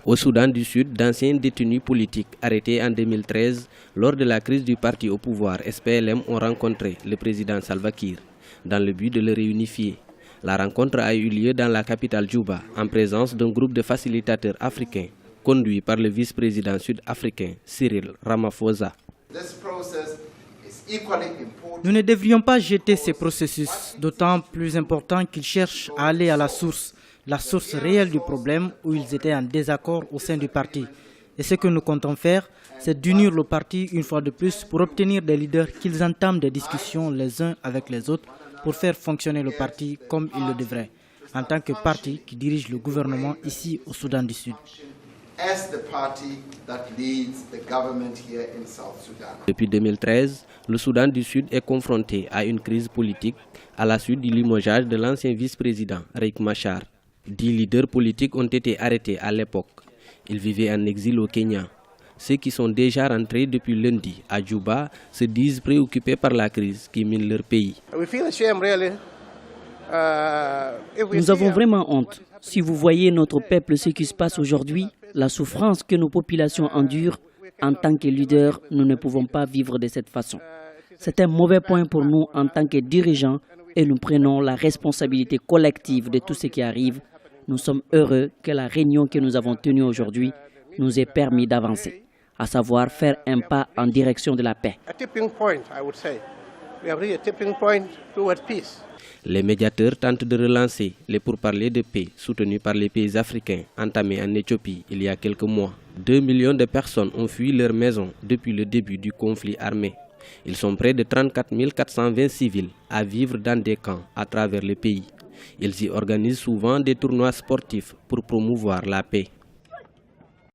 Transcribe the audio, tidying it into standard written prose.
Au Soudan du Sud, d'anciens détenus politiques arrêtés en 2013 lors de la crise du parti au pouvoir SPLM ont rencontré le président Salva Kiir dans le but de le réunifier. La rencontre a eu lieu dans la capitale Djouba en présence d'un groupe de facilitateurs africains conduit par le vice-président sud-africain Cyril Ramaphosa. Nous ne devrions pas jeter ces processus, d'autant plus important qu'ils cherchent à aller à la source réelle du problème où ils étaient en désaccord au sein du parti. Et ce que nous comptons faire, c'est d'unir le parti une fois de plus pour obtenir des leaders qu'ils entament des discussions les uns avec les autres pour faire fonctionner le parti comme il le devrait, en tant que parti qui dirige le gouvernement ici au Soudan du Sud. Depuis 2013, le Soudan du Sud est confronté à une crise politique à la suite du limogeage de l'ancien vice-président Riek Machar. 10 leaders politiques ont été arrêtés à l'époque. Ils vivaient en exil au Kenya. Ceux qui sont déjà rentrés depuis lundi à Djouba se disent préoccupés par la crise qui mine leur pays. Nous avons vraiment honte. Si vous voyez notre peuple, ce qui se passe aujourd'hui, la souffrance que nos populations endurent, en tant que leaders, nous ne pouvons pas vivre de cette façon. C'est un mauvais point pour nous en tant que dirigeants et nous prenons la responsabilité collective de tout ce qui arrive. Nous sommes heureux que la réunion que nous avons tenue aujourd'hui nous ait permis d'avancer, à savoir faire un pas en direction de la paix. Les médiateurs tentent de relancer les pourparlers de paix soutenus par les pays africains entamés en Éthiopie il y a quelques mois. 2 millions de personnes ont fui leur maison depuis le début du conflit armé. Ils sont près de 34 420 civils à vivre dans des camps à travers le pays. Ils y organisent souvent des tournois sportifs pour promouvoir la paix.